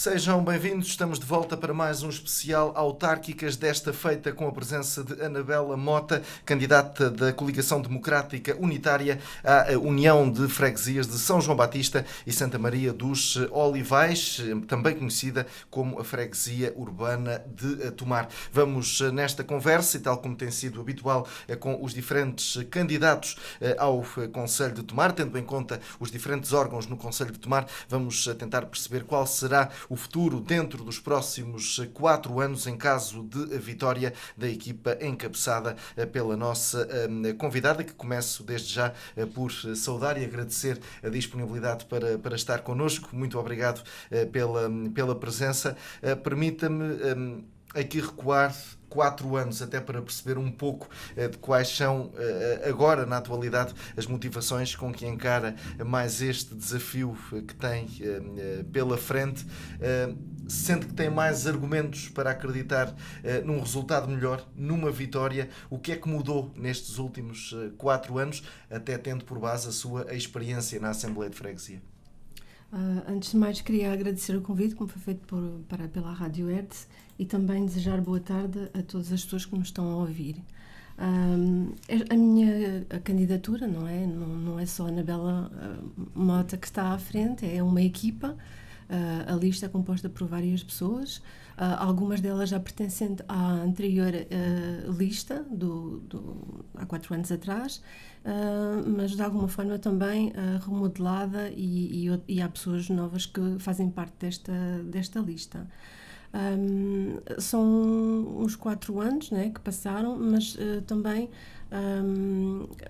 Sejam bem-vindos, estamos de volta para mais um especial Autárquicas, desta feita com a presença de Anabela Mota, candidata da Coligação Democrática Unitária à União de Freguesias de São João Batista e Santa Maria dos Olivais, também conhecida como a Freguesia Urbana de Tomar. Vamos nesta conversa, e tal como tem sido habitual, com os diferentes candidatos ao Conselho de Tomar, tendo em conta os diferentes órgãos no Conselho de Tomar, vamos tentar perceber qual será o futuro dentro dos próximos 4 anos em caso de vitória da equipa encabeçada pela nossa convidada, que começo desde já por saudar e agradecer a disponibilidade para estar connosco. Muito obrigado pela presença. Permita-me aqui recuar 4 anos, até para perceber um pouco de quais são agora, na atualidade, as motivações com que encara mais este desafio que tem pela frente. Sente que tem mais argumentos para acreditar num resultado melhor, numa vitória. O que é que mudou nestes últimos 4 anos, até tendo por base a sua experiência na Assembleia de Freguesia? Antes de mais, queria agradecer o convite, como foi feito pela Rádio Hertz, e também desejar boa tarde a todas as pessoas que nos estão a ouvir. A minha candidatura não é só a Anabela Mota que está à frente, é uma equipa. A lista é composta por várias pessoas, algumas delas já pertencem à anterior lista, há 4 anos atrás, mas de alguma forma também remodelada, e há pessoas novas que fazem parte desta lista. São uns 4 anos, que passaram, mas também,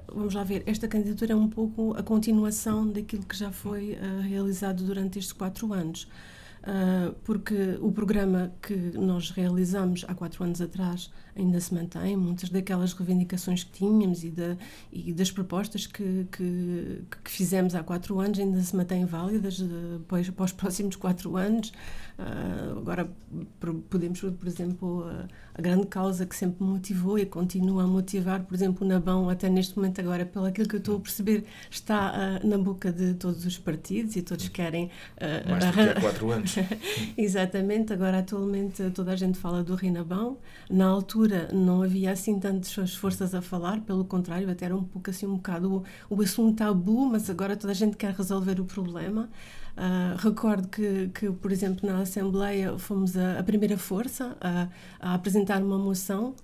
vamos lá ver, esta candidatura é um pouco a continuação daquilo que já foi realizado durante estes 4 anos. Porque o programa que nós realizamos há 4 anos atrás ainda se mantém, muitas daquelas reivindicações que tínhamos e das propostas que fizemos há 4 anos ainda se mantêm válidas para os próximos 4 anos. Agora podemos, por exemplo, a grande causa que sempre me motivou e continua a motivar, por exemplo, o Nabão, até neste momento agora, pelo aquilo que eu estou a perceber, está na boca de todos os partidos e todos querem... Mais do que há 4 anos. Exatamente, agora atualmente toda a gente fala do Rinabão. Na altura não havia assim tantas forças a falar, pelo contrário, até era um bocado o assunto tabu, mas agora toda a gente quer resolver o problema. Recordo que, por exemplo, na Assembleia fomos a primeira força a apresentar uma moção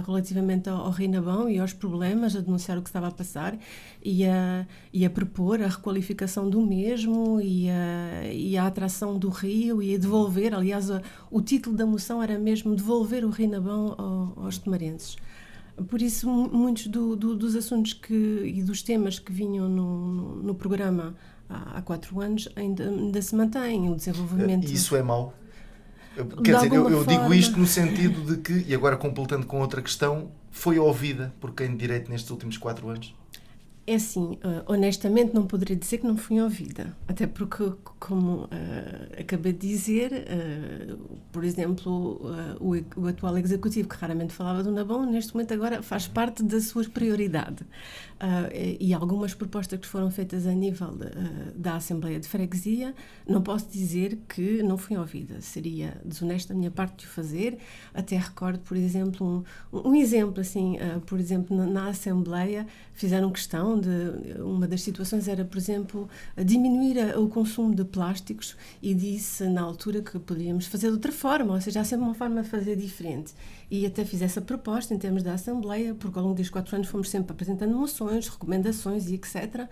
relativamente ao Rinabão e aos problemas, a denunciar o que estava a passar e a propor a requalificação do mesmo e a atração do rio e a devolver, aliás, o título da moção era mesmo devolver o Rinabão aos tomarenses. Por isso, muitos dos assuntos e dos temas que vinham no programa há 4 anos ainda se mantém, o desenvolvimento... Isso é mau? Quer dizer, eu digo isto no sentido de que, e agora completando com outra questão, foi ouvida por quem de direito nestes últimos 4 anos? É assim, honestamente não poderia dizer que não fui ouvida, até porque, como acabei de dizer, por exemplo, o atual executivo, que raramente falava do Nabão, neste momento agora faz parte da sua prioridade. E algumas propostas que foram feitas a nível da Assembleia de Freguesia, não posso dizer que não fui ouvida, seria desonesto da minha parte de o fazer. Até recordo, por exemplo, um exemplo assim, por exemplo, na Assembleia fizeram questão uma das situações era, por exemplo, diminuir o consumo de plásticos, e disse na altura que poderíamos fazer de outra forma, ou seja, há sempre uma forma de fazer diferente. E até fiz essa proposta em termos da Assembleia, porque ao longo destes 4 anos fomos sempre apresentando moções, recomendações e etc.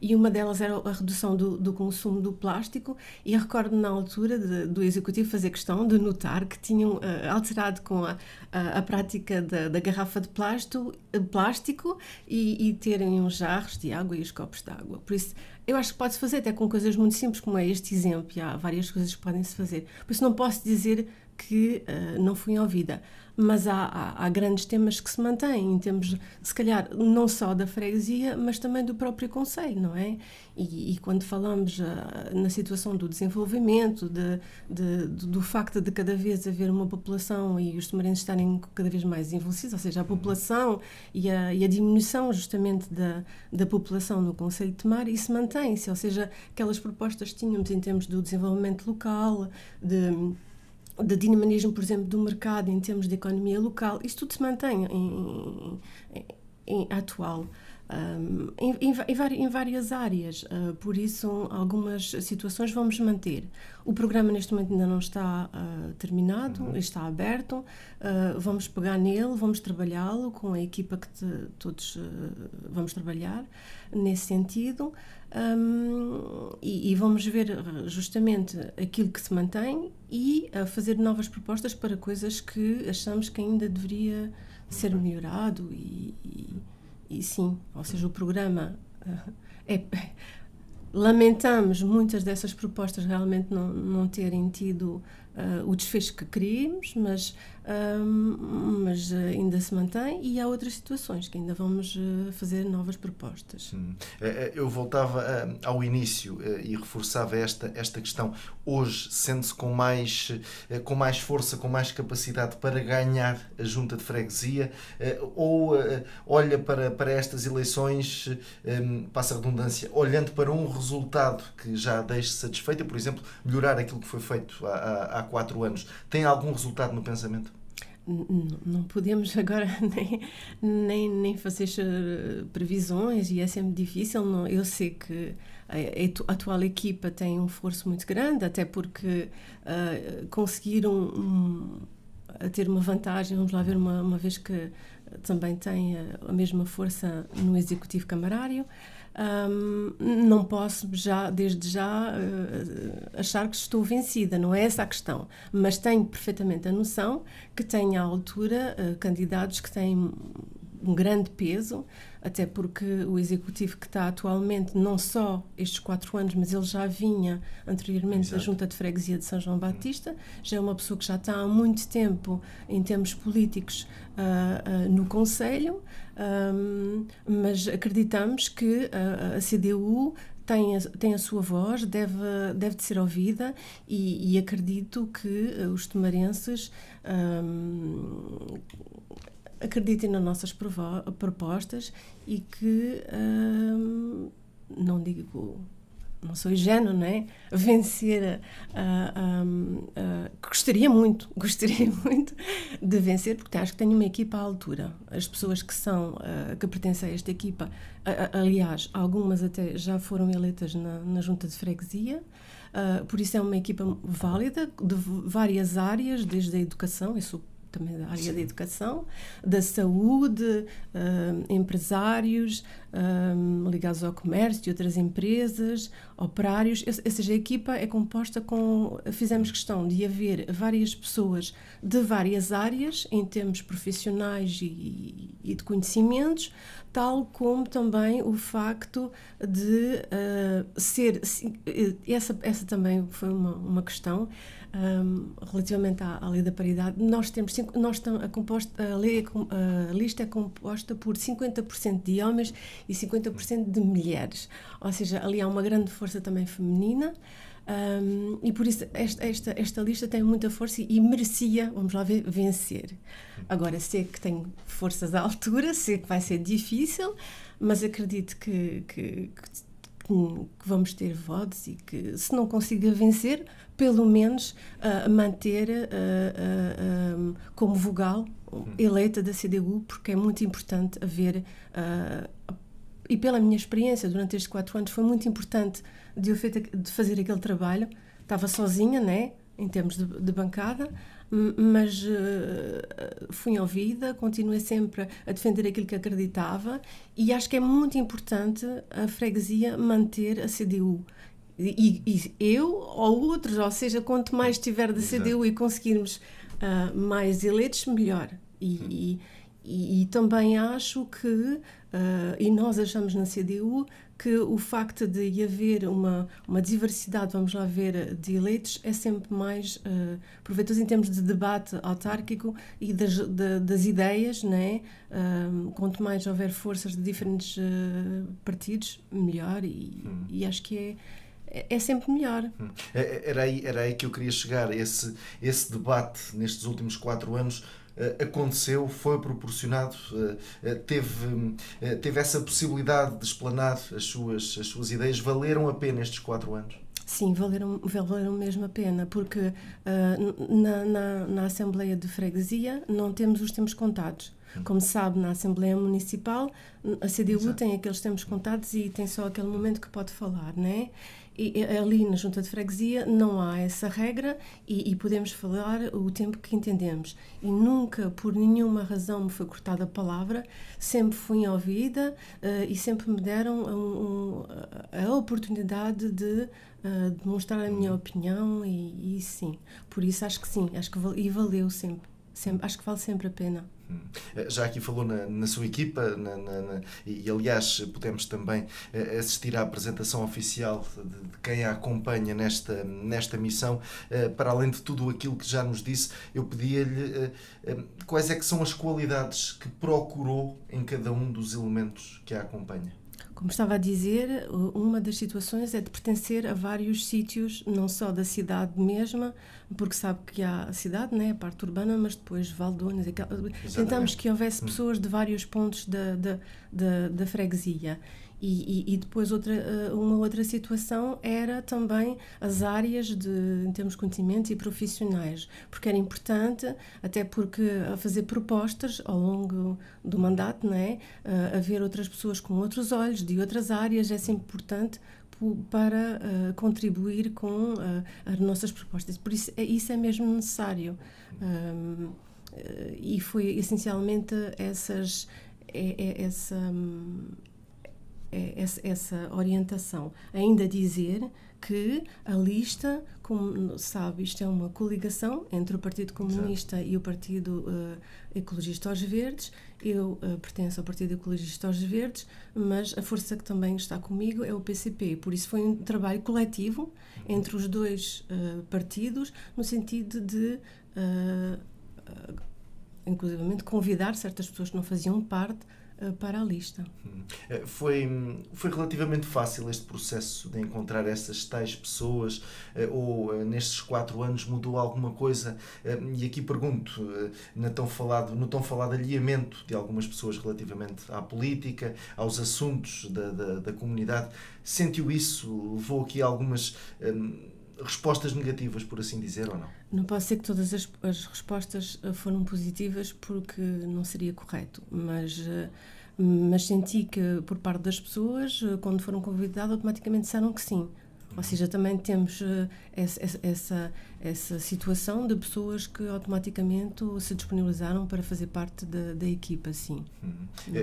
E uma delas era a redução do consumo do plástico, e recordo na altura do Executivo fazer questão de notar que tinham alterado com a prática da garrafa de plástico e terem uns jarros de água e os copos de água. Por isso, eu acho que pode-se fazer até com coisas muito simples, como é este exemplo, e há várias coisas que podem-se fazer. Por isso, não posso dizer que não fui ouvida. mas há grandes temas que se mantêm, em termos, se calhar, não só da freguesia, mas também do próprio concelho, não é? E quando falamos na situação do desenvolvimento, do facto de cada vez haver uma população e os tomarenses estarem cada vez mais envelhecidos, ou seja, a população e a diminuição justamente da população no concelho de Tomar, isso mantém-se, ou seja, aquelas propostas que tínhamos em termos do desenvolvimento local, de dinamismo, por exemplo, do mercado, em termos de economia local, isso tudo se mantém em atual. Em várias áreas, por isso algumas situações vamos manter. O programa neste momento ainda não está terminado, está aberto, vamos pegar nele, vamos trabalhá-lo com a equipa que todos vamos trabalhar nesse sentido, e vamos ver justamente aquilo que se mantém e fazer novas propostas para coisas que achamos que ainda deveria ser melhorado e sim, ou seja, o programa lamentamos muitas dessas propostas realmente não terem tido o desfecho que queríamos, mas ainda se mantém, e há outras situações que ainda vamos fazer novas propostas. Eu voltava ao início e reforçava esta questão. Hoje sente-se com mais força, com mais capacidade para ganhar a junta de freguesia, ou olha para estas eleições, passa a redundância, olhando para um resultado que já deixe satisfeita, por exemplo, melhorar aquilo que foi feito há 4 anos. Tem algum resultado no pensamento? Não podemos agora nem fazer previsões, e é sempre difícil. Eu sei que a atual equipa tem um esforço muito grande, até porque conseguiram ter uma vantagem, vamos lá ver, uma vez que também tem a mesma força no executivo camarário. Não posso desde já achar que estou vencida, não é essa a questão, mas tenho perfeitamente a noção que tenho à altura candidatos que têm um grande peso, até porque o executivo que está atualmente, não só estes 4 anos, mas ele já vinha anteriormente da Junta de Freguesia de São João Batista, já é uma pessoa que já está há muito tempo em termos políticos no concelho, mas acreditamos que a CDU tem a sua voz, deve de ser ouvida, e acredito que os tomarenses acreditem nas nossas propostas e que, não sou ingênua, não é? Vencer, gostaria muito de vencer, porque acho que tenho uma equipa à altura. As pessoas que pertencem a esta equipa, aliás, algumas até já foram eleitas na Junta de Freguesia, por isso é uma equipa válida, de várias áreas, desde a educação, eu sou também da área da educação, da saúde, empresários ligados ao comércio e outras empresas, operários. Ou seja, a equipa é composta fizemos questão de haver várias pessoas de várias áreas, em termos profissionais e de conhecimentos, tal como também o facto de ser... Essa também foi uma questão relativamente à lei da paridade. A lista é composta por 50% de homens e 50% de mulheres, ou seja, ali há uma grande força também feminina, e por isso esta lista tem muita força e merecia, vamos lá ver, vencer. Agora, sei que tenho forças à altura, sei que vai ser difícil, mas acredito que vamos ter votos, e que, se não consiga vencer, pelo menos manter como vogal eleita da CDU, porque é muito importante haver, e pela minha experiência durante estes 4 anos, foi muito importante de fazer aquele trabalho. Estava sozinha, né, em termos de bancada, mas fui ouvida, continuei sempre a defender aquilo que acreditava, e acho que é muito importante a freguesia manter a CDU. E eu ou outros, ou seja, quanto mais tiver da CDU e conseguirmos mais eleitos, melhor. E E também acho que, e nós achamos na CDU, que o facto de haver uma diversidade, vamos lá ver, de eleitos é sempre mais proveitoso em termos de debate autárquico e das ideias, né? Quanto mais houver forças de diferentes partidos, melhor, e acho que é sempre melhor. Era aí que eu queria chegar. Esse debate nestes últimos 4 anos aconteceu, foi proporcionado, teve essa possibilidade de explanar as suas ideias. Valeram a pena estes 4 anos? Sim, valeram mesmo a pena, porque na Assembleia de Freguesia não temos os tempos contados. Como se sabe, na Assembleia Municipal, a CDU Exato. tem aqueles tempos contados e tem só aquele momento que pode falar, não é? E ali na Junta de Freguesia não há essa regra e podemos falar o tempo que entendemos. E nunca, por nenhuma razão, me foi cortada a palavra, sempre fui ouvida e sempre me deram a oportunidade de demonstrar a minha opinião e sim. Por isso acho que sim, e valeu sempre. Acho que vale sempre a pena. Já aqui falou na sua equipa e aliás podemos também assistir à apresentação oficial de quem a acompanha nesta missão. Para além de tudo aquilo que já nos disse, eu pedia-lhe quais é que são as qualidades que procurou em cada um dos elementos que a acompanha. Como estava a dizer, uma das situações é de pertencer a vários sítios, não só da cidade mesma, porque sabe que há a cidade, né, a parte urbana, mas depois Valdones. Tentamos que houvesse pessoas de vários pontos da freguesia. E depois uma outra situação era também as áreas em termos de conhecimento e profissionais, porque era importante, até porque a fazer propostas ao longo do mandato, não é? Haver outras pessoas com outros olhos, de outras áreas, é sempre importante para contribuir com as nossas propostas. Por isso, isso é mesmo necessário. E foi essencialmente essa orientação. Ainda dizer que a lista, como sabe, isto é uma coligação entre o Partido Comunista e o Partido Ecologista aos Verdes. Eu pertenço ao Partido Ecologista aos Verdes, mas a força que também está comigo é o PCP. Por isso foi um trabalho coletivo entre os dois partidos, no sentido de inclusivamente convidar certas pessoas que não faziam parte para a lista. Foi relativamente fácil este processo de encontrar essas tais pessoas ou nestes 4 anos mudou alguma coisa? E aqui pergunto, no tão falado alinhamento de algumas pessoas relativamente à política, aos assuntos da comunidade, sentiu isso? Levou aqui algumas respostas negativas, por assim dizer, ou não? Não posso dizer que todas as respostas foram positivas, porque não seria correto, mas senti que por parte das pessoas, quando foram convidadas, automaticamente disseram que sim. Ou seja, também temos essa situação de pessoas que automaticamente se disponibilizaram para fazer parte da equipa, sim.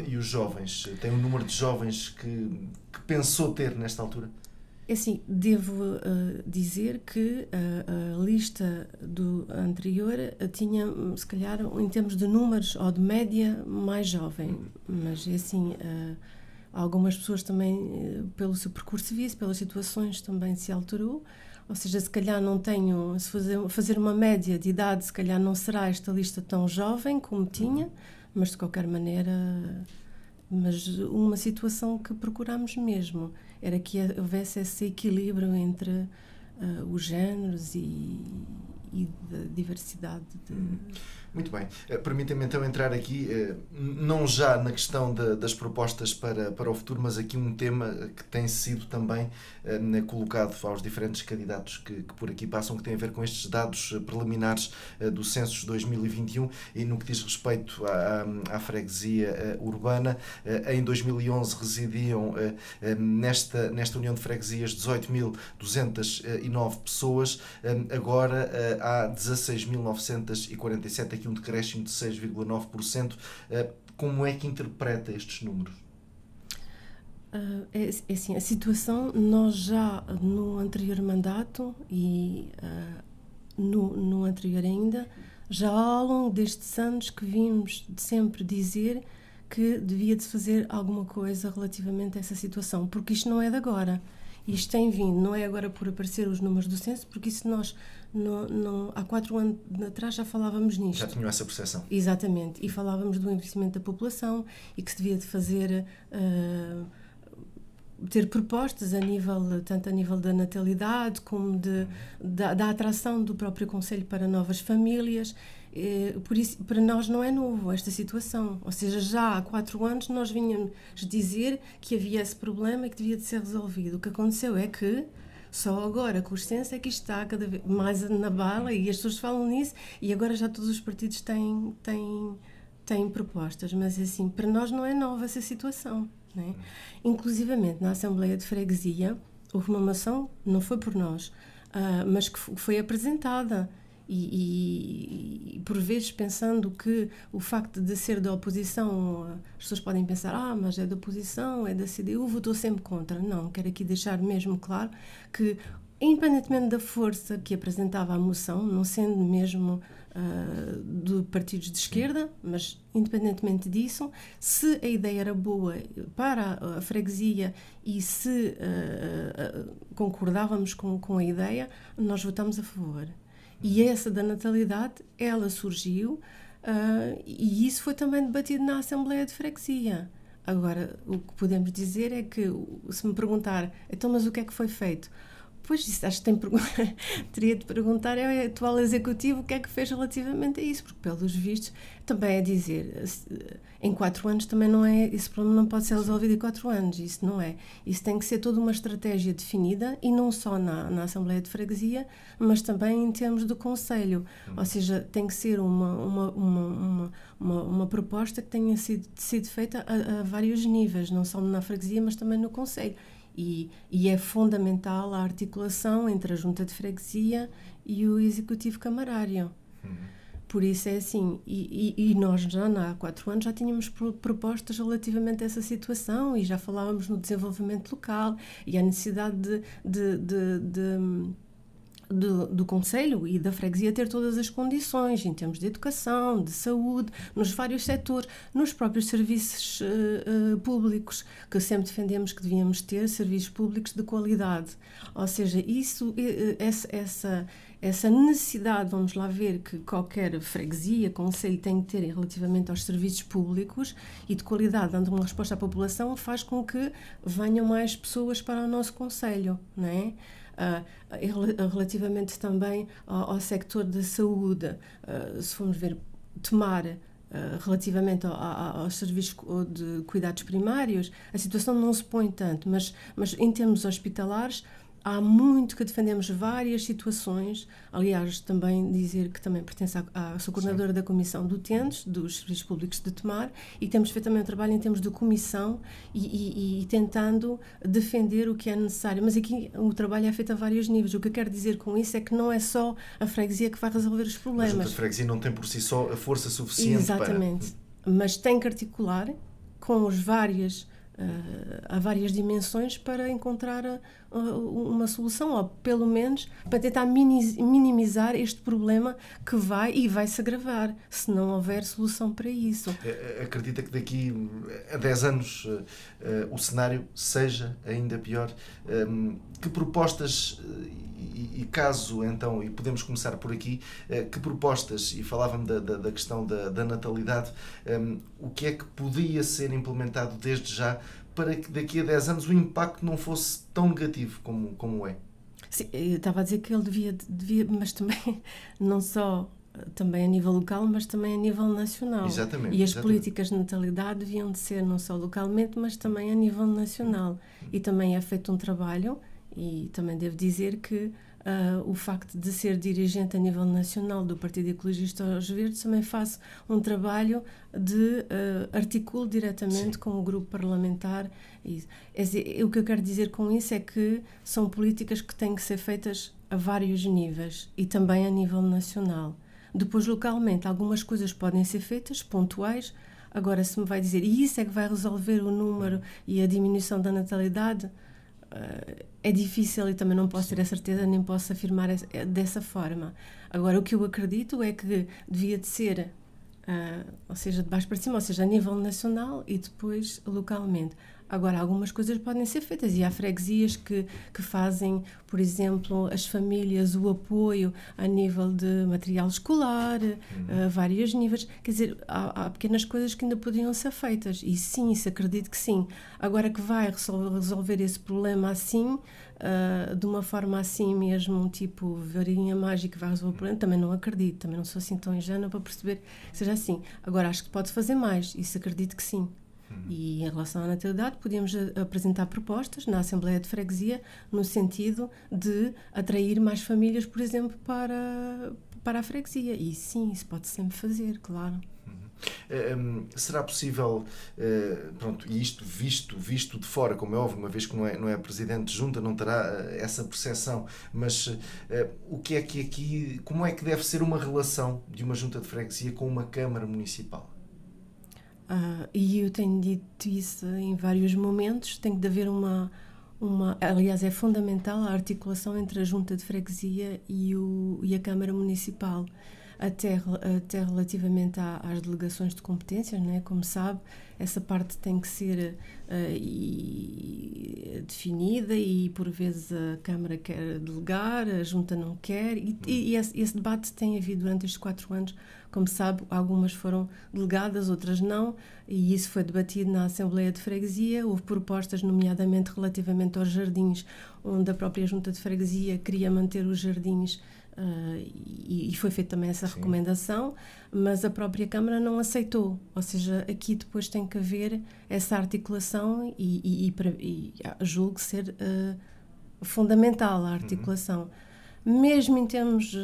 E os jovens? Tem um número de jovens que pensou ter nesta altura? É assim, devo dizer que a lista do anterior tinha, se calhar, em termos de números ou de média, mais jovem. Mas, é assim, algumas pessoas também, pelo seu percurso de vida, pelas situações, também se alterou. Ou seja, se calhar não tenho, se fazer uma média de idade, se calhar não será esta lista tão jovem como tinha, mas de qualquer maneira... Mas uma situação que procuramos mesmo era que houvesse esse equilíbrio entre os géneros e da diversidade. Muito bem. Permita-me então entrar aqui, não já na questão das propostas para o futuro, mas aqui um tema que tem sido também colocado aos diferentes candidatos que por aqui passam, que tem a ver com estes dados preliminares do Census 2021 e no que diz respeito à freguesia urbana. Em 2011 residiam nesta União de Freguesias 18.209 pessoas, agora há 16.947, aqui um decréscimo de 6,9%. Como é que interpreta estes números? É assim, a situação, nós já no anterior mandato e no anterior ainda, Já ao longo destes anos que vimos de sempre dizer que devia de se fazer alguma coisa relativamente a essa situação, porque isto não é de agora. Isto tem vindo, não é agora por aparecer os números do censo, porque isso nós há 4 anos atrás já falávamos nisto. Já tinham essa percepção. Exatamente, e falávamos do envelhecimento da população e que se devia de fazer, ter propostas tanto a nível da natalidade como da atração do próprio Conselho para novas famílias. Por isso, para nós não é novo esta situação, ou seja, já há 4 anos nós vinhamos dizer que havia esse problema e que devia de ser resolvido. O que aconteceu é que só agora, com os censos, é que isto está cada vez mais na bala e as pessoas falam nisso e agora já todos os partidos têm propostas, mas assim, para nós não é nova essa situação, não é? Inclusivamente na Assembleia de Freguesia houve uma moção, não foi por nós, mas que foi apresentada e por vezes pensando que o facto de ser da oposição, as pessoas podem pensar, mas é da oposição, é da CDU, votou sempre contra. Não, quero aqui deixar mesmo claro que, independentemente da força que apresentava a moção, não sendo mesmo de partidos de esquerda, mas independentemente disso, se a ideia era boa para a freguesia e se concordávamos com a ideia, nós votamos a favor. E essa da natalidade, ela surgiu e isso foi também debatido na Assembleia de Freguesia. Agora, o que podemos dizer é que, se me perguntar, então, mas o que é que foi feito? Pois, isso, acho que teria de perguntar ao atual executivo o que é que fez relativamente a isso, porque, pelos vistos, também é dizer, em 4 anos também não é, esse problema não pode ser resolvido em 4 anos, isso não é. Isso tem que ser toda uma estratégia definida, e não só na Assembleia de Freguesia, mas também em termos do Conselho. Ou seja, tem que ser uma proposta que tenha sido feita a vários níveis, não só na freguesia, mas também no Conselho. E é fundamental a articulação entre a Junta de Freguesia e o Executivo Camarário. Por isso é assim, e nós já há 4 anos já tínhamos propostas relativamente a essa situação e já falávamos no desenvolvimento local e a necessidade do Conselho e da freguesia ter todas as condições em termos de educação, de saúde, nos vários setores, nos próprios serviços públicos, que sempre defendemos que devíamos ter serviços públicos de qualidade. Ou seja, essa necessidade, vamos lá ver, que qualquer freguesia, concelho tem que ter relativamente aos serviços públicos e de qualidade, dando uma resposta à população, faz com que venham mais pessoas para o nosso concelho, não é? Relativamente também ao sector da saúde, se formos ver, Tomar, relativamente aos serviços de cuidados primários, a situação não se põe tanto, mas em termos hospitalares há muito que defendemos várias situações. Aliás, também dizer que também pertence sou coordenadora da Comissão do utentes, dos Serviços Públicos de Tomar, e temos feito também um trabalho em termos de comissão e tentando defender o que é necessário. Mas aqui o trabalho é feito a vários níveis. O que eu quero dizer com isso é que não é só a freguesia que vai resolver os problemas. Mas a freguesia não tem por si só a força suficiente. Exatamente. Mas tem que articular com há várias dimensões para encontrar uma solução, ou pelo menos para tentar minimizar este problema que vai se agravar, se não houver solução para isso. Acredita que daqui a 10 anos o cenário seja ainda pior? Que propostas, e caso então, e podemos começar por aqui, que propostas, e falava-me da questão da natalidade, o que é que podia ser implementado desde já para que daqui a 10 anos o impacto não fosse tão negativo como é? Sim, eu estava a dizer que ele devia, mas também não só também a nível local, mas também a nível nacional. Exatamente. E as políticas de natalidade deviam de ser não só localmente, mas também a nível nacional. E também é feito um trabalho, e também devo dizer que o facto de ser dirigente a nível nacional do Partido Ecologista aos Verdes, também faço um trabalho de articulo diretamente com o grupo parlamentar. O que eu quero dizer com isso é que são políticas que têm que ser feitas a vários níveis e também a nível nacional. Depois, localmente, algumas coisas podem ser feitas, pontuais. Agora, se me vai dizer, e isso é que vai resolver o número e a diminuição da natalidade, é difícil e também não posso ter a certeza nem posso afirmar dessa forma. Agora, o que eu acredito é que devia de ser, ou seja, de baixo para cima, ou seja, a nível nacional e depois localmente. Agora, algumas coisas podem ser feitas e há freguesias que fazem, por exemplo, as famílias, o apoio a nível de material escolar, vários níveis. Quer dizer, há pequenas coisas que ainda poderiam ser feitas e sim, isso acredito que sim. Agora que vai resolver esse problema assim, de uma forma assim mesmo, tipo varinha mágica vai resolver o problema, também não acredito, também não sou assim tão ingênua para perceber que seja assim. Agora, acho que pode fazer mais, isso acredito que sim. E em relação à natalidade, podíamos apresentar propostas na Assembleia de Freguesia no sentido de atrair mais famílias, por exemplo, para a freguesia. E sim, isso pode sempre fazer, claro. Será possível, pronto, e isto visto de fora, como é óbvio, uma vez que não é presidente de junta, não terá essa percepção, mas o que é que aqui, como é que deve ser uma relação de uma junta de freguesia com uma Câmara Municipal? E eu tenho dito isso em vários momentos, tem de haver aliás, é fundamental a articulação entre a Junta de Freguesia e a Câmara Municipal, até relativamente às delegações de competências, né? Como sabe, essa parte tem que ser definida e por vezes a Câmara quer delegar, a Junta não quer e esse debate tem havido durante estes 4 anos. Como sabe, algumas foram delegadas, outras não, e isso foi debatido na Assembleia de Freguesia. Houve propostas, nomeadamente relativamente aos jardins, onde a própria Junta de Freguesia queria manter os jardins, e foi feita também essa recomendação, mas a própria Câmara não aceitou. Ou seja, aqui depois tem que haver essa articulação e julgo ser fundamental a articulação. Mesmo em termos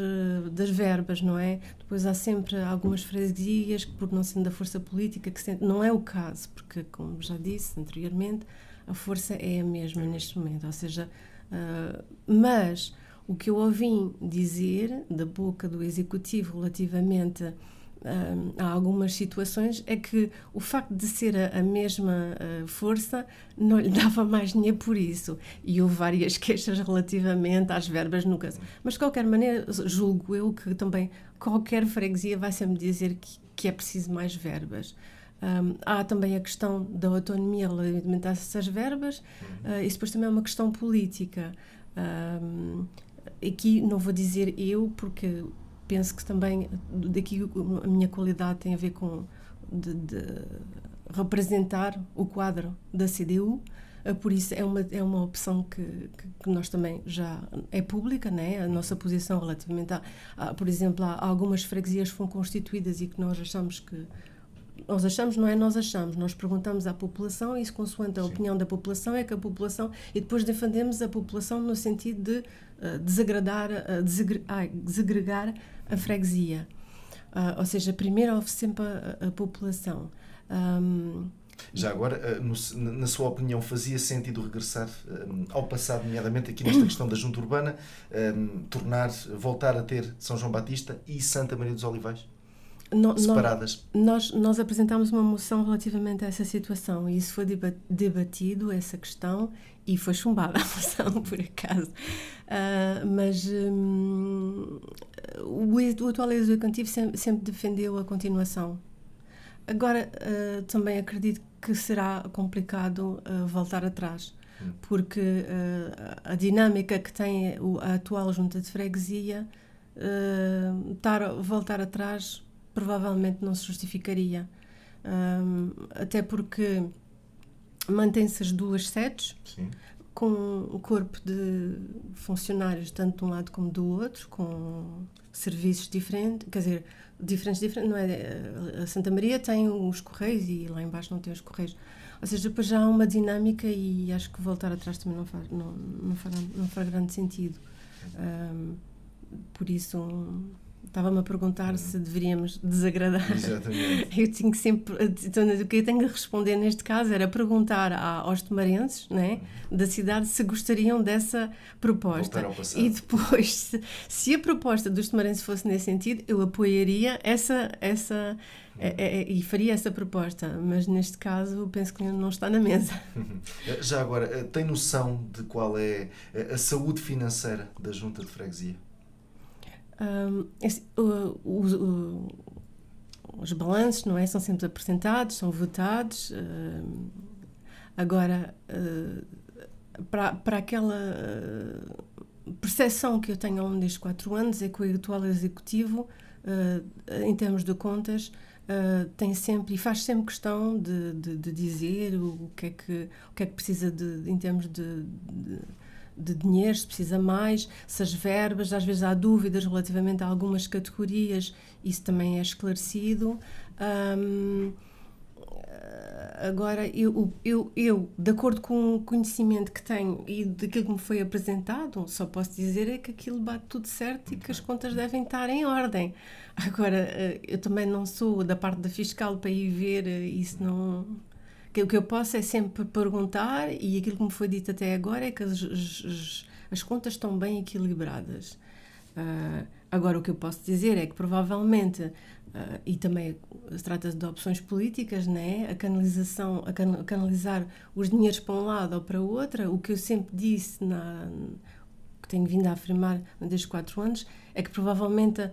das verbas, não é? Depois há sempre algumas freguesias que, por não sendo da força política, não é o caso, porque, como já disse anteriormente, a força é a mesma neste momento. Ou seja, mas o que eu ouvi dizer da boca do Executivo relativamente a algumas situações é que o facto de ser a mesma força não lhe dava mais dinheiro por isso, e houve várias queixas relativamente às verbas no caso, mas de qualquer maneira julgo eu que também qualquer freguesia vai sempre dizer que é preciso mais verbas. Há também a questão da autonomia relativamente a essas verbas, isso depois também é uma questão política. Aqui não vou dizer eu, porque penso que também daqui a minha qualidade tem a ver com de representar o quadro da CDU, por isso é uma opção que nós também já é pública, né? A nossa posição relativamente por exemplo, há algumas freguesias que foram constituídas e que nós achamos, nós perguntamos à população e isso consoante a opinião da população é que a população, e depois defendemos a população no sentido de desagregar a freguesia. Ou seja, primeiro houve sempre a população. Já agora, na sua opinião, fazia sentido regressar ao passado, nomeadamente aqui nesta questão da junta urbana, voltar a ter São João Batista e Santa Maria dos Olivais? Separadas. Nós apresentámos uma moção relativamente a essa situação e isso foi debatido, essa questão, e foi chumbada a moção, por acaso. Mas o atual Executivo sempre defendeu a continuação. Agora, também acredito que será complicado voltar atrás, porque a dinâmica que tem a atual Junta de Freguesia, voltar atrás provavelmente não se justificaria, até porque mantém-se as duas sedes, com um corpo de funcionários tanto de um lado como do outro, com serviços diferentes, quer dizer, diferentes, não é? A Santa Maria tem os Correios e lá embaixo não tem os Correios, ou seja, depois já há uma dinâmica e acho que voltar atrás também não fará grande sentido. Por isso Estava-me a perguntar se deveríamos desagradar. Exatamente. Eu tinha que sempre. Então, o que eu tenho de responder neste caso era perguntar aos tomarenses, né, da cidade, se gostariam dessa proposta. Voltar ao passado. E depois, se a proposta dos tomarenses fosse nesse sentido, eu apoiaria e faria essa proposta. Mas neste caso, penso que não está na mesa. Já agora, tem noção de qual é a saúde financeira da Junta de Freguesia? Os balanços, não é, são sempre apresentados, são votados. Agora, para aquela percepção que eu tenho ao longo destes 4 anos, é que o atual executivo, em termos de contas, tem sempre e faz sempre questão de dizer o que é que precisa em termos de dinheiro, se precisa mais, se as verbas, às vezes há dúvidas relativamente a algumas categorias, isso também é esclarecido. Agora, eu, de acordo com o conhecimento que tenho e daquilo que me foi apresentado, só posso dizer é que aquilo bate tudo certo e que as contas devem estar em ordem. Agora, eu também não sou da parte da fiscal para ir ver, isso não... O que eu posso é sempre perguntar, e aquilo que me foi dito até agora é que as contas estão bem equilibradas. Agora, o que eu posso dizer é que provavelmente, e também se trata de opções políticas, né? Canalizar os dinheiros para um lado ou para o outro, o que eu sempre disse, que tenho vindo a afirmar desde 4 anos, é que provavelmente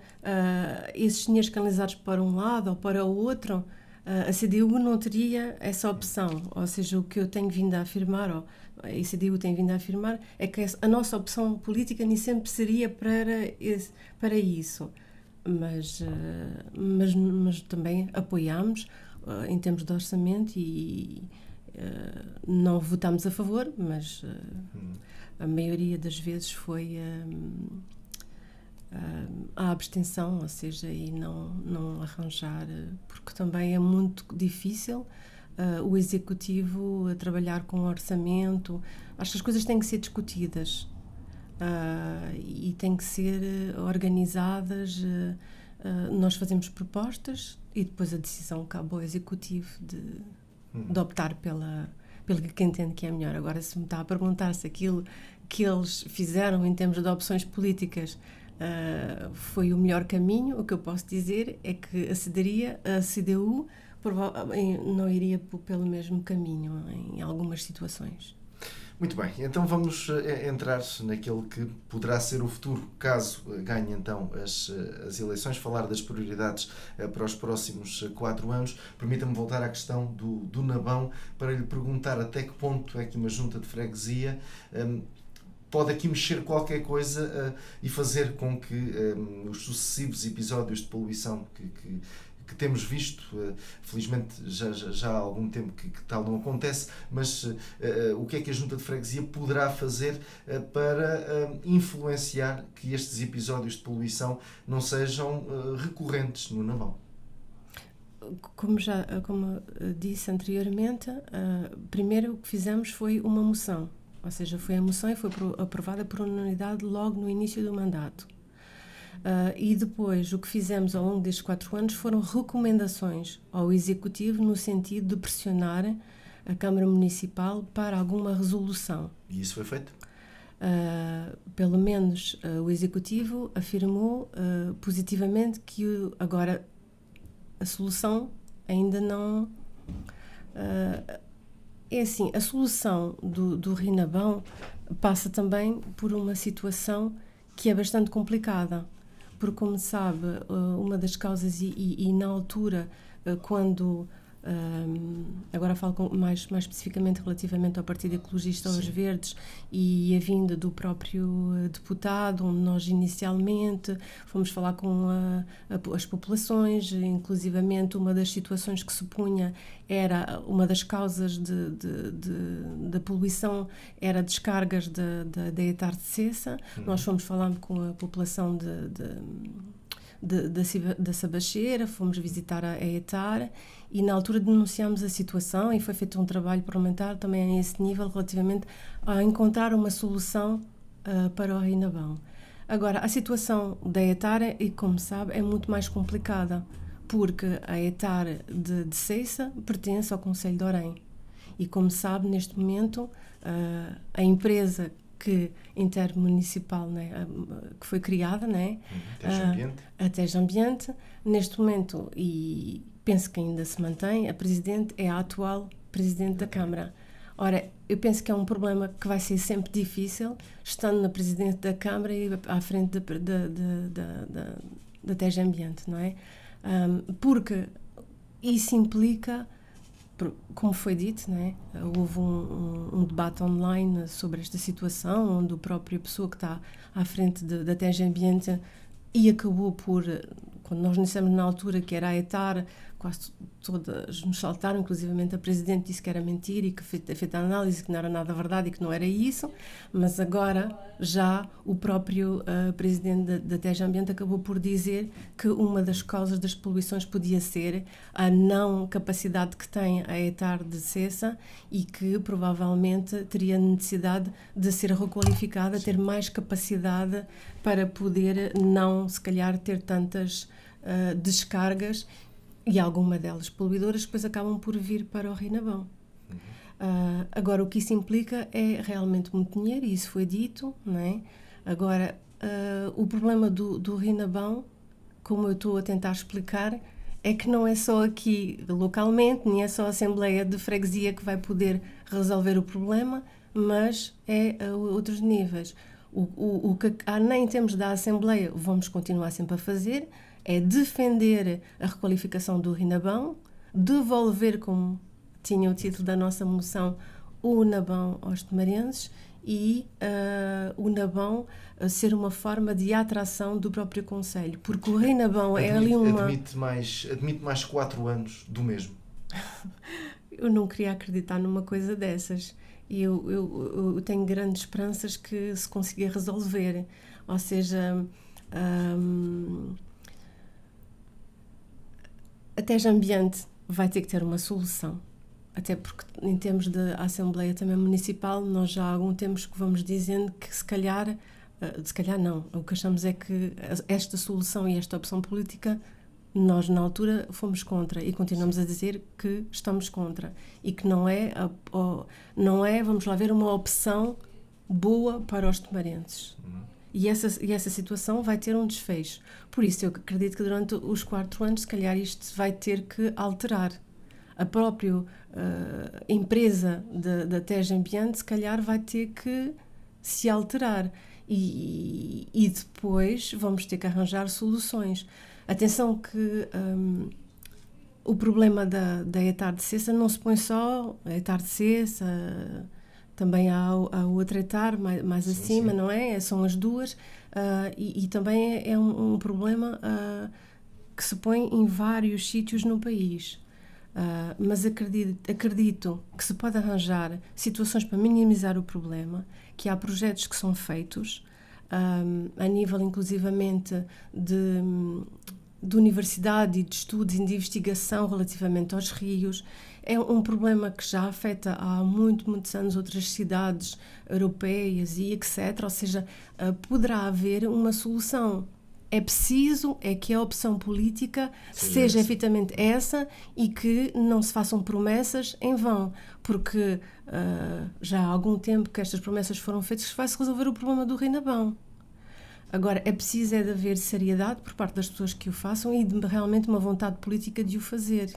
esses dinheiros canalizados para um lado ou para o outro, a CDU não teria essa opção, ou seja, o que eu tenho vindo a afirmar, ou a CDU tem vindo a afirmar, é que a nossa opção política nem sempre seria para isso, mas também apoiámos em termos de orçamento e não votámos a favor, mas a maioria das vezes foi a abstenção, ou seja, e não arranjar, porque também é muito difícil o executivo a trabalhar com orçamento. Acho que as coisas têm que ser discutidas e têm que ser organizadas. Nós fazemos propostas e depois a decisão cabe ao executivo de optar pelo que entende que é melhor. Agora, se me está a perguntar se aquilo que eles fizeram em termos de opções políticas foi o melhor caminho, o que eu posso dizer é que a CDU não iria pelo mesmo caminho em algumas situações. Muito bem, então vamos entrar naquele que poderá ser o futuro, caso ganhe então as eleições, falar das prioridades para os próximos 4 anos. Permita-me voltar à questão do Nabão para lhe perguntar até que ponto é que uma junta de freguesia pode aqui mexer qualquer coisa e fazer com que os sucessivos episódios de poluição que temos visto, felizmente já há algum tempo que tal não acontece, mas o que é que a Junta de Freguesia poderá fazer para influenciar que estes episódios de poluição não sejam recorrentes no Navão? Como disse anteriormente, primeiro o que fizemos foi uma moção. Ou seja, foi a moção e foi aprovada por unanimidade logo no início do mandato. E depois, o que fizemos ao longo destes 4 anos foram recomendações ao Executivo no sentido de pressionar a Câmara Municipal para alguma resolução. E isso foi feito? Pelo menos o Executivo afirmou positivamente que agora a solução ainda não... É assim, a solução do Rinabão passa também por uma situação que é bastante complicada, porque, como sabe, uma das causas, e na altura, quando... agora falo mais especificamente relativamente ao Partido Ecologista, aos Verdes, e a vinda do próprio deputado, onde nós inicialmente fomos falar com as populações, inclusivamente uma das situações que se punha era, uma das causas da poluição era descargas da etar de Cessa. Nós fomos falando com a população da Sabacheira, fomos visitar a etar e na altura denunciámos a situação e foi feito um trabalho parlamentar também a esse nível relativamente a encontrar uma solução para o Rinabão. Agora, a situação da ETAR, e como sabe, é muito mais complicada, porque a ETAR de Cessa pertence ao Conselho de Orem. E como sabe, neste momento, a empresa intermunicipal, né, que foi criada, né, Tejo Ambiente. a Tejo Ambiente, neste momento, e penso que ainda se mantém, a Presidente é a atual Presidente da Câmara. Ora, eu penso que é um problema que vai ser sempre difícil, estando na Presidente da Câmara e à frente da Tejo Ambiente, não é? Porque isso implica, como foi dito, né? Houve um debate online sobre esta situação, onde a própria pessoa que está à frente da Tejo Ambiente e acabou por, quando nós dissemos na altura que era a ETAR, quase todas nos saltaram, inclusivamente a Presidente disse que era mentira e que fez a análise que não era nada verdade e que não era isso, mas agora já o próprio Presidente da Tejo Ambiente acabou por dizer que uma das causas das poluições podia ser a não capacidade que tem a ETAR de Cessa e que provavelmente teria necessidade de ser requalificada, ter mais capacidade para poder não, se calhar, ter tantas descargas e alguma delas poluidoras que depois acabam por vir para o Rinabão. Agora, o que isso implica é realmente muito dinheiro, e isso foi dito, não é? Agora, o problema do Rinabão, como eu estou a tentar explicar, é que não é só aqui localmente, nem é só a Assembleia de Freguesia que vai poder resolver o problema, mas é a outros níveis. O que nem em termos da Assembleia vamos continuar sempre a fazer é defender a requalificação do Rinabão, devolver, como tinha o título da nossa moção, o Nabão aos temarenses e o Nabão ser uma forma de atração do próprio Conselho, porque o Rinabão é ali uma... Admite mais 4 anos do mesmo. Eu não queria acreditar numa coisa dessas. E eu tenho grandes esperanças que se consiga resolver. Ou seja, a Tejo Ambiente vai ter que ter uma solução. Até porque, em termos de Assembleia também Municipal, nós já há algum tempo que vamos dizendo que se calhar não. O que achamos é que esta solução e esta opção política, nós na altura fomos contra e continuamos a dizer que estamos contra. E que não é, vamos lá ver, uma opção boa para os temarenses. E essa situação vai ter um desfecho. Por isso, eu acredito que durante os 4 anos, se calhar, isto vai ter que alterar. A própria empresa da Tejo Ambiente, se calhar, vai ter que se alterar. E depois vamos ter que arranjar soluções. Atenção que o problema da ETAR de Cessa não se põe só a ETAR de Cessa... Também há outra ETAR mais acima, sim. Não é? São as duas. E também é um problema que se põe em vários sítios no país. Mas acredito que se pode arranjar situações para minimizar o problema, que há projetos que são feitos, a nível inclusivamente de universidade e de estudos e de investigação relativamente aos rios. É um problema que já afeta há muitos anos outras cidades europeias e etc. Ou seja, poderá haver uma solução. É preciso que a opção política seja efetivamente essa e que não se façam promessas em vão, porque já há algum tempo que estas promessas foram feitas que vai-se resolver o problema do Rinabão. Agora, é preciso de haver seriedade por parte das pessoas que o façam e realmente uma vontade política de o fazer.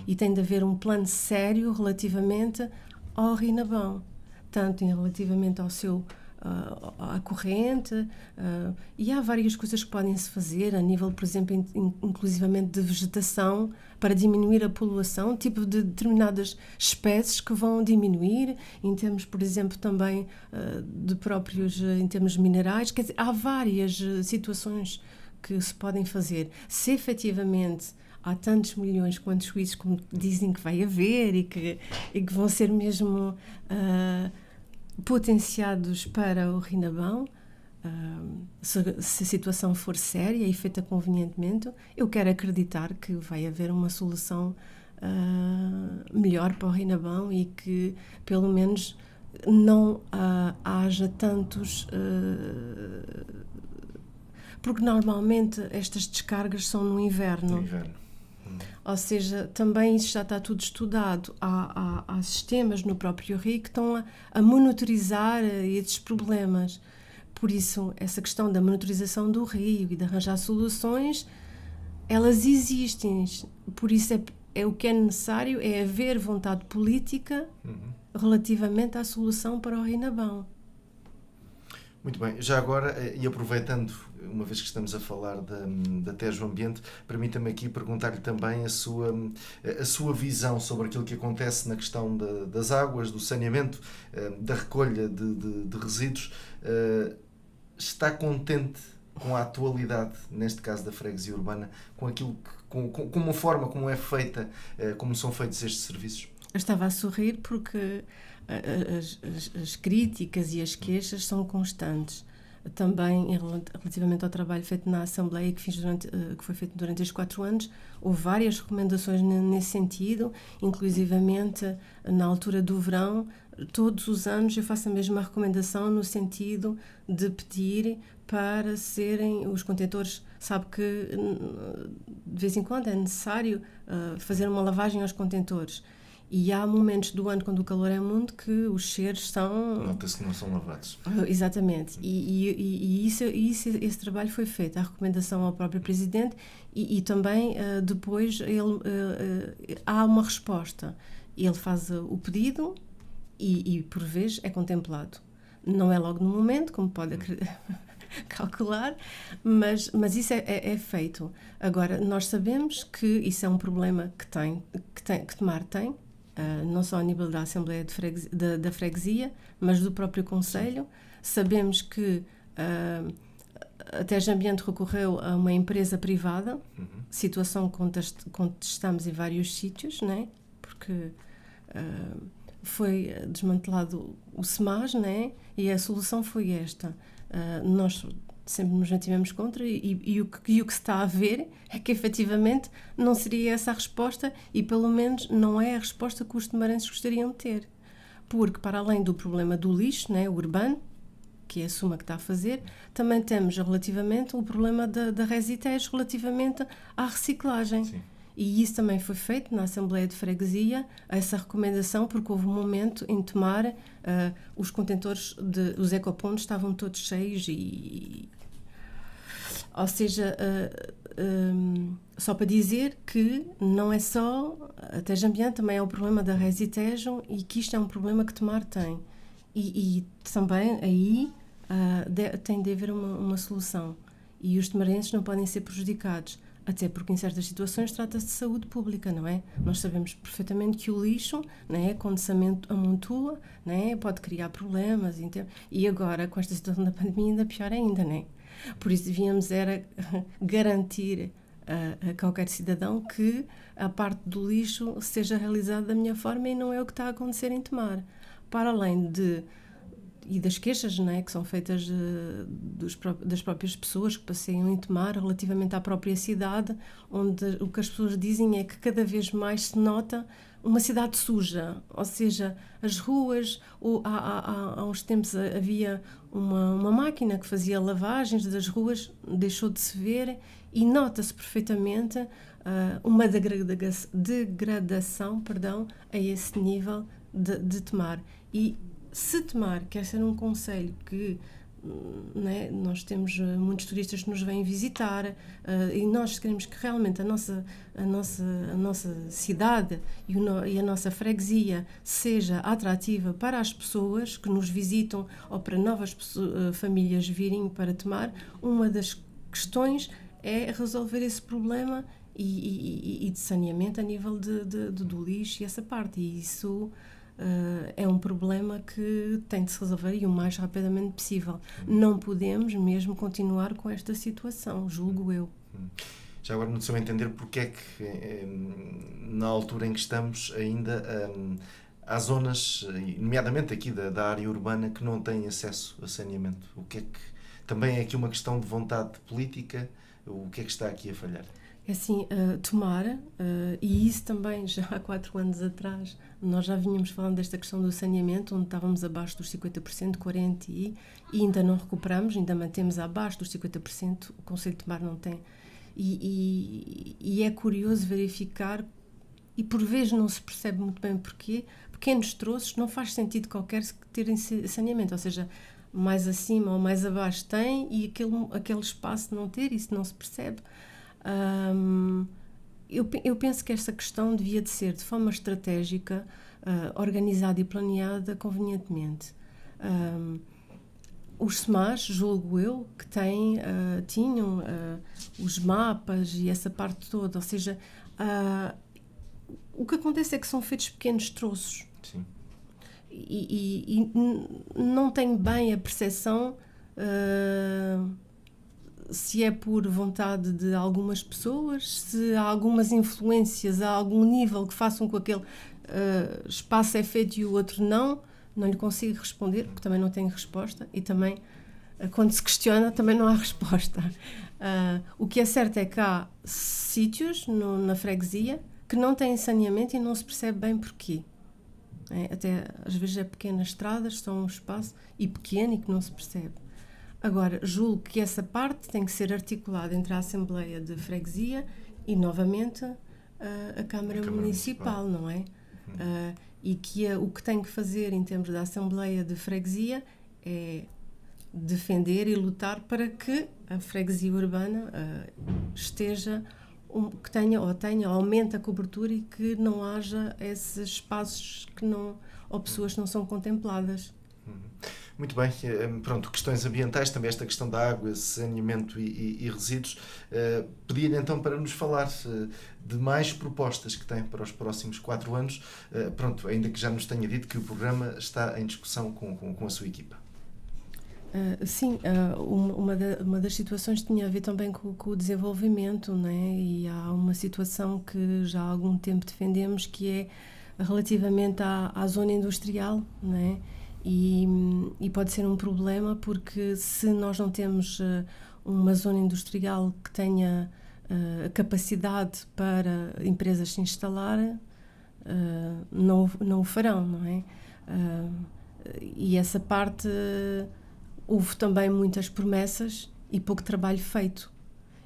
E tem de haver um plano sério relativamente ao Rinabão, tanto relativamente ao seu à corrente, e há várias coisas que podem-se fazer a nível, por exemplo, inclusivamente de vegetação, para diminuir a poluição, tipo de determinadas espécies que vão diminuir, em termos, por exemplo, também de próprios, em termos minerais. Quer dizer, há várias situações que se podem fazer. Se efetivamente há tantos milhões quantos juízes como dizem que vai haver e que vão ser mesmo potenciados para o Rinabão, se a situação for séria e feita convenientemente, eu quero acreditar que vai haver uma solução melhor para o Rinabão e que pelo menos não haja tantos porque normalmente estas descargas são no inverno. No inverno. Ou seja, também isso já está tudo estudado. Há sistemas no próprio rio que estão a monitorizar esses problemas. Por isso, essa questão da monitorização do rio e de arranjar soluções, elas existem. Por isso, o que é necessário é haver vontade política relativamente à solução para o Rio Nabão. Muito bem, já agora, e aproveitando, uma vez que estamos a falar da Tejo Ambiente, permita-me aqui perguntar-lhe também a sua visão sobre aquilo que acontece na questão das águas, do saneamento, da recolha de resíduos. Está contente com a atualidade, neste caso da freguesia urbana, com aquilo com a forma como é feita, como são feitos estes serviços? Eu estava a sorrir porque as críticas e as queixas são constantes. Também, relativamente ao trabalho feito na Assembleia, que foi feito durante estes 4 anos, houve várias recomendações nesse sentido, inclusivamente na altura do verão. Todos os anos eu faço a mesma recomendação no sentido de pedir para serem os contentores. Sabe que de vez em quando é necessário fazer uma lavagem aos contentores. E há momentos do ano, quando o calor é muito, que os cheiros são... Nota-se que não são lavados. Exatamente. E esse trabalho foi feito, a recomendação ao próprio Presidente, e também depois há uma resposta. Ele faz o pedido e por vezes é contemplado. Não é logo no momento, como pode calcular, mas isso é feito. Agora, nós sabemos que isso é um problema que Tomar tem, não só a nível da Assembleia da Freguesia, mas do próprio Conselho. Sabemos que a Tejo Ambiente recorreu a uma empresa privada, situação que contestamos em vários sítios, né? Porque foi desmantelado o SEMAS, né? E a solução foi esta. Nós sempre nos mantivemos contra e o que se está a ver é que efetivamente não seria essa a resposta, e pelo menos não é a resposta que os temarenses gostariam de ter, porque para além do problema do lixo, né, urbano, que é a suma que está a fazer, também temos relativamente o problema da Resitejo relativamente à reciclagem. Sim. E isso também foi feito na Assembleia de Freguesia, essa recomendação, porque houve um momento em Tomar, os contentores, os ecopontos estavam todos cheios ou seja, só para dizer que não é só a Tejo Ambiente, também é o problema da Resitejo, e que isto é um problema que Tomar tem. E também aí tem de haver uma solução. E os tomarenses não podem ser prejudicados. Até porque em certas situações trata-se de saúde pública, não é? Nós sabemos perfeitamente que o lixo, não é, quando se amontoa, não é, pode criar problemas. E agora, com esta situação da pandemia, ainda pior ainda, não é? Por isso devíamos era garantir a qualquer cidadão que a parte do lixo seja realizada da minha forma, e não é o que está a acontecer em Tomar. Para além das queixas, não é, que são feitas das próprias pessoas que passeiam em Tomar relativamente à própria cidade, onde o que as pessoas dizem é que cada vez mais se nota uma cidade suja, ou seja, as ruas, há uns tempos havia uma máquina que fazia lavagens das ruas, deixou de se ver, e nota-se perfeitamente uma degradação, a esse nível de Tomar. E se Tomar quer ser um concelho que, né, nós temos muitos turistas que nos vêm visitar, e nós queremos que realmente a nossa cidade e a nossa freguesia seja atrativa para as pessoas que nos visitam ou para novas famílias virem para Tomar, uma das questões é resolver esse problema e de saneamento a nível do lixo e essa parte. E isso é um problema que tem de se resolver e o mais rapidamente possível. Não podemos mesmo continuar com esta situação, julgo eu. Já agora, no seu entender, porque é que na altura em que estamos ainda há zonas, nomeadamente aqui da área urbana, que não têm acesso a saneamento? O que é que também é aqui uma questão de vontade política? O que é que está aqui a falhar? É assim, tomara, e isso também já há 4 anos atrás, nós já vínhamos falando desta questão do saneamento, onde estávamos abaixo dos 50%, 40% e ainda não recuperamos, ainda mantemos abaixo dos 50%, o Conselho de Tomar não tem. E é curioso verificar, e por vezes não se percebe muito bem porquê, pequenos troços não faz sentido qualquer terem saneamento, ou seja, mais acima ou mais abaixo tem e aquele espaço não ter, isso não se percebe. Eu penso que esta questão devia de ser de forma estratégica, organizada e planeada convenientemente. Os SMAs, julgo eu, que tinham os mapas e essa parte toda, ou seja, o que acontece é que são feitos pequenos troços. Sim. E não tenho bem a percepção se é por vontade de algumas pessoas, se há algumas influências a algum nível que façam com que aquele espaço é feito e o outro não lhe consigo responder, porque também não tenho resposta e também, quando se questiona, também não há resposta. O que é certo é que há sítios na freguesia que não têm saneamento e não se percebe bem porquê. Até às vezes é pequenas estradas, são um espaço e pequeno e que não se percebe. Agora, julgo que essa parte tem que ser articulada entre a Assembleia de Freguesia e, novamente, a Câmara Municipal, não é? E que o que tem que fazer em termos da Assembleia de Freguesia é defender e lutar para que a freguesia urbana esteja, que tenha, aumente a cobertura e que não haja esses espaços ou pessoas que não são contempladas. Muito bem, pronto, questões ambientais, também esta questão da água, saneamento e resíduos. Pedia-lhe então para nos falar de mais propostas que tem para os próximos 4 anos, pronto, ainda que já nos tenha dito que o programa está em discussão com a sua equipa. Sim, uma das situações tinha a ver também com o desenvolvimento, né? E há uma situação que já há algum tempo defendemos, que é relativamente à zona industrial, né? E pode ser um problema porque se nós não temos uma zona industrial que tenha capacidade para empresas se instalar, não o farão, não é? E essa parte, houve também muitas promessas e pouco trabalho feito.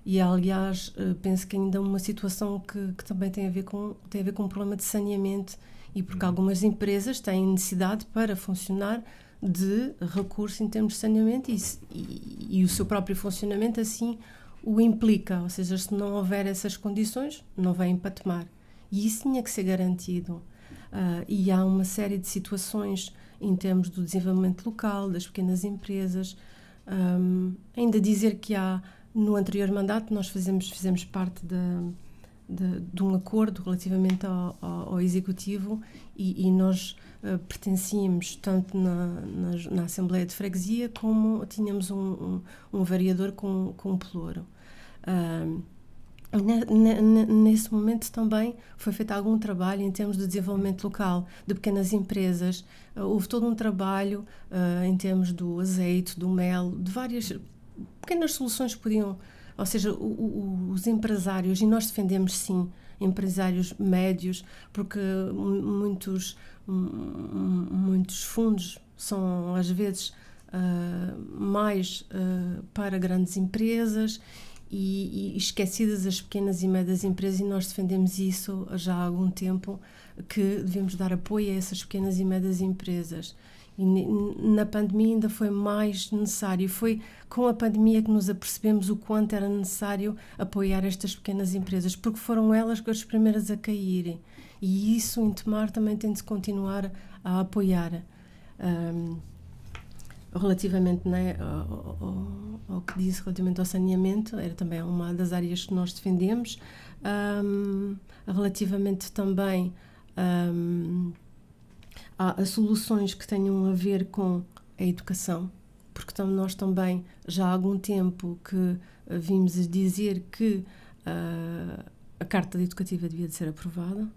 E, aliás, penso que ainda uma situação que também tem a ver com um problema de saneamento e porque algumas empresas têm necessidade para funcionar de recursos em termos de saneamento e o seu próprio funcionamento assim o implica, ou seja, se não houver essas condições, não vêm para tomar. E isso tinha que ser garantido. E há uma série de situações em termos do desenvolvimento local, das pequenas empresas. Ainda dizer que no anterior mandato nós fizemos parte de um acordo relativamente ao Executivo e nós pertencíamos tanto na Assembleia de Freguesia como tínhamos um vereador com um pelouro. Nesse momento também foi feito algum trabalho em termos de desenvolvimento local, de pequenas empresas. Houve todo um trabalho em termos do azeite, do mel, de várias pequenas soluções que podiam. Ou seja, os empresários, e nós defendemos sim empresários médios, porque muitos fundos são às vezes mais para grandes empresas e esquecidas as pequenas e médias empresas, e nós defendemos isso já há algum tempo, que devemos dar apoio a essas pequenas e médias empresas. E na pandemia ainda foi mais necessário. Foi com a pandemia que nos apercebemos o quanto era necessário apoiar estas pequenas empresas, porque foram elas as primeiras a caírem. E isso em Tomar também tem de se continuar a apoiar. Relativamente, né, ao que disse relativamente ao saneamento, era também uma das áreas que nós defendemos. Relativamente também há soluções que tenham a ver com a educação, porque nós também já há algum tempo que vimos a dizer que a Carta Educativa devia de ser aprovada.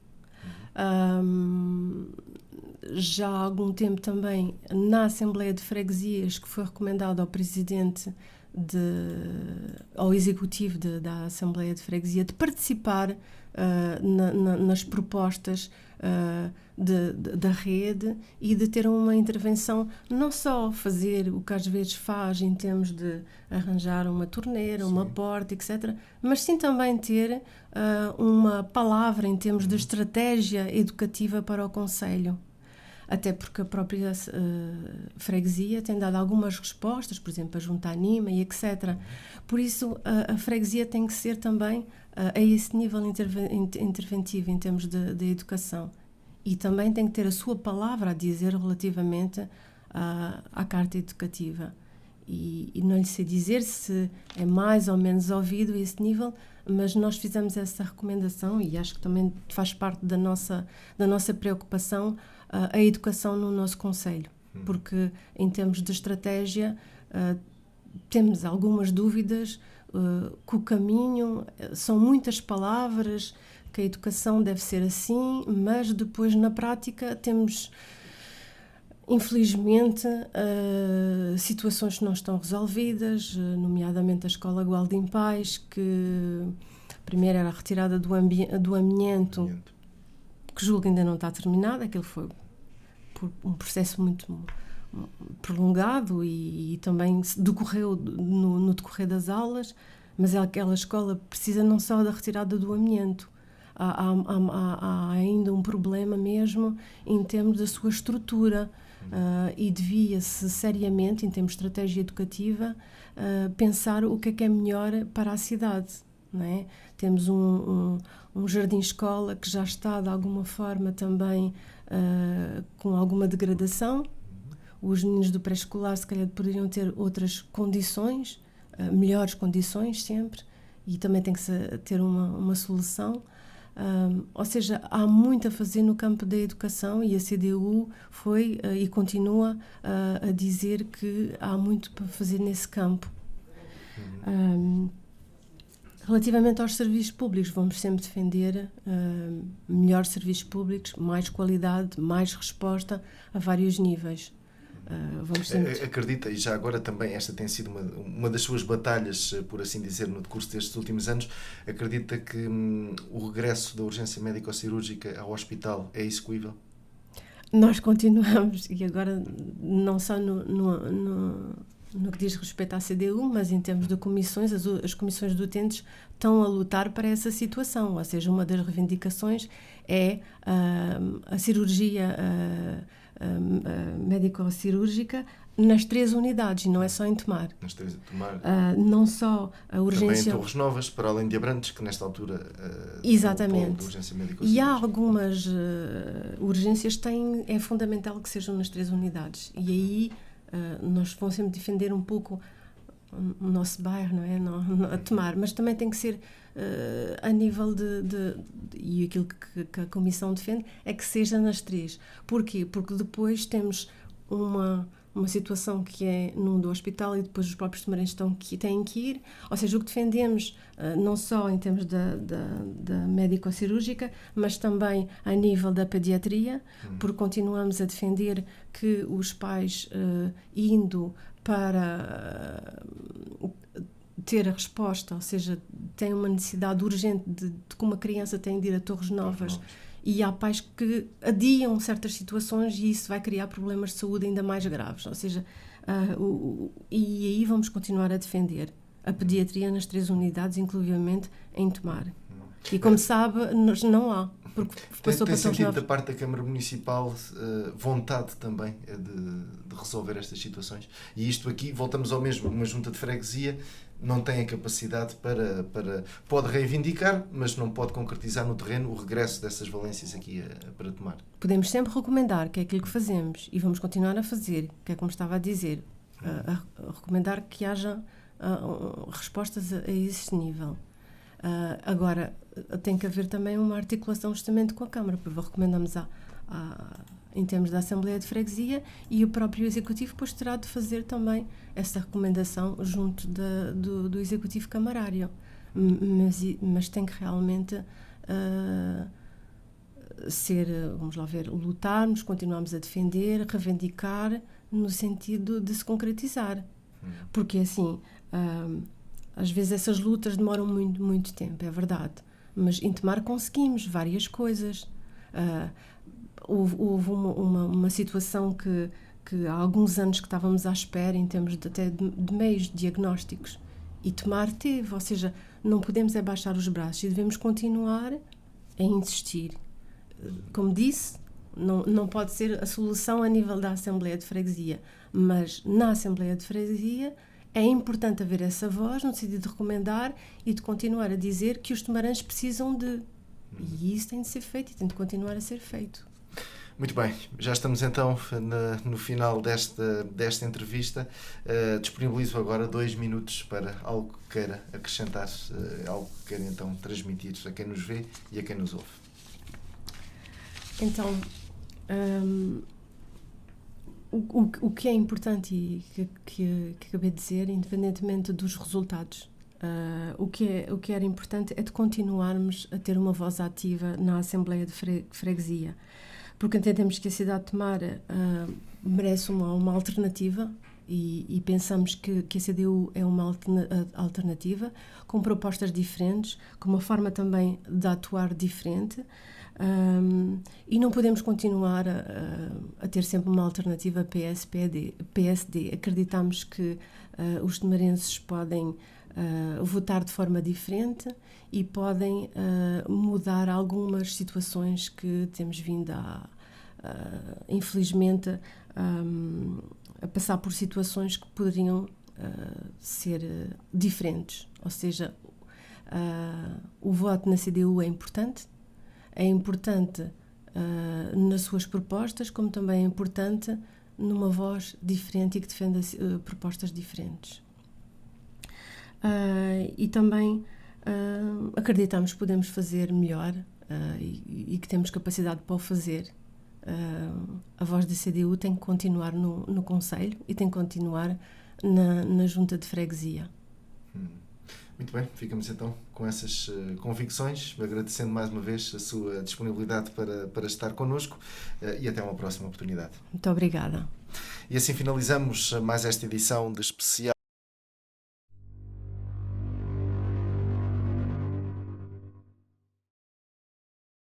Já há algum tempo também na Assembleia de Freguesias que foi recomendado ao Presidente ao executivo da Assembleia de Freguesia de participar nas propostas da rede e de ter uma intervenção, não só fazer o que às vezes faz em termos de arranjar uma torneira, uma porta, etc., mas sim também ter uma palavra em termos de estratégia educativa para o concelho. Até porque a própria freguesia tem dado algumas respostas, por exemplo, a Junta Anima e etc. Por isso, a freguesia tem que ser também a esse nível interventivo em termos de educação. E também tem que ter a sua palavra a dizer relativamente à carta educativa. E não lhe sei dizer se é mais ou menos ouvido a esse nível, mas nós fizemos essa recomendação e acho que também faz parte da nossa preocupação a educação no nosso concelho, porque em termos de estratégia temos algumas dúvidas que o caminho são muitas palavras, que a educação deve ser assim, mas depois na prática temos infelizmente situações que não estão resolvidas, nomeadamente a Escola Gualdim Pais, que primeiro era a retirada do amianto, que julgo ainda não está terminado. Aquilo foi por um processo muito prolongado e também decorreu no decorrer das aulas, mas aquela escola precisa não só da retirada do amianto, há ainda um problema mesmo em termos da sua estrutura e devia-se seriamente, em termos de estratégia educativa, pensar o que é melhor para a cidade. Não é? Temos um jardim-escola que já está de alguma forma também com alguma degradação. Os meninos do pré-escolar se calhar poderiam ter outras condições, melhores condições sempre, e também tem que ter uma solução. Ou seja, há muito a fazer no campo da educação e a CDU foi e continua a dizer que há muito para fazer nesse campo. Relativamente aos serviços públicos, vamos sempre defender melhores serviços públicos, mais qualidade, mais resposta a vários níveis. Acredita, e já agora também esta tem sido uma das suas batalhas, por assim dizer, no decurso destes últimos anos, acredita que o regresso da urgência médico-cirúrgica ao hospital é execuível? Nós continuamos, e agora não só no que diz respeito à CDU, mas em termos de comissões, as comissões de utentes estão a lutar para essa situação, ou seja, uma das reivindicações é a cirurgia médico-cirúrgica nas 3 unidades, e não é só em Tomar. Nas 3 em Tomar. Não só a urgência... Também em Torres Novas, para além de Abrantes, que nesta altura... Exatamente. Urgência e há algumas urgências que é fundamental que sejam nas 3 unidades. E aí nós vamos sempre defender um pouco o nosso bairro, não é? A Tomar, mas também tem que ser a nível e aquilo que a Comissão defende é que seja nas 3. Porquê? Porque depois temos uma situação que é num do hospital e depois os próprios tomarenses têm que ir, ou seja, o que defendemos não só em termos da médico-cirúrgica, mas também a nível da pediatria, porque continuamos a defender que os pais indo para ter a resposta, ou seja, têm uma necessidade urgente de que uma criança tem de ir a Torres Novas, e há pais que adiam certas situações e isso vai criar problemas de saúde ainda mais graves, ou seja, e aí vamos continuar a defender a pediatria nas 3 unidades, inclusivamente em Tomar. E como sabe, não há. Porque passou tem para sentido da parte da Câmara Municipal vontade também de resolver estas situações? E isto aqui, voltamos ao mesmo, uma junta de freguesia não tem a capacidade pode reivindicar, mas não pode concretizar no terreno o regresso dessas valências aqui para Tomar. Podemos sempre recomendar, que é aquilo que fazemos, e vamos continuar a fazer, que é como estava a dizer, a recomendar que haja respostas a esse nível. Agora, tem que haver também uma articulação justamente com a Câmara, porque recomendamos em termos da Assembleia de Freguesia, e o próprio Executivo depois terá de fazer também essa recomendação junto do Executivo Camarário. Mas tem que realmente ser, vamos lá ver, lutarmos, continuarmos a defender, reivindicar, no sentido de se concretizar. Porque assim, Às vezes essas lutas demoram muito, muito tempo, é verdade. Mas em Tomar conseguimos várias coisas. Houve uma situação que há alguns anos que estávamos à espera em termos até de meios diagnósticos. E Tomar teve, ou seja, não podemos é baixar os braços e devemos continuar a insistir. Como disse, não pode ser a solução a nível da Assembleia de Freguesia, mas na Assembleia de Freguesia é importante haver essa voz no sentido de recomendar e de continuar a dizer que os tomarantes precisam de... E isso tem de ser feito e tem de continuar a ser feito. Muito bem, já estamos então no final desta entrevista. Disponibilizo agora 2 minutos para algo que queira acrescentar, algo que queira então transmitir a quem nos vê e a quem nos ouve. Então, o que é importante e que acabei de dizer, independentemente dos resultados, o que era importante é de continuarmos a ter uma voz ativa na Assembleia de Freguesia, porque entendemos que a cidade de Tomar merece uma alternativa e pensamos que a CDU é uma alternativa, com propostas diferentes, com uma forma também de atuar diferente, e não podemos continuar a ter sempre uma alternativa PSD. Acreditamos que os tomarenses podem votar de forma diferente e podem mudar algumas situações que temos vindo infelizmente a passar por situações que poderiam ser diferentes. Ou seja, o voto na CDU é importante nas suas propostas, como também é importante numa voz diferente e que defenda propostas diferentes. E também acreditamos que podemos fazer melhor e que temos capacidade para o fazer. A voz da CDU tem que continuar no Conselho e tem que continuar na Junta de Freguesia. Muito bem, ficamos então com essas convicções, agradecendo mais uma vez a sua disponibilidade para estar connosco e até uma próxima oportunidade. Muito obrigada. E assim finalizamos mais esta edição de especial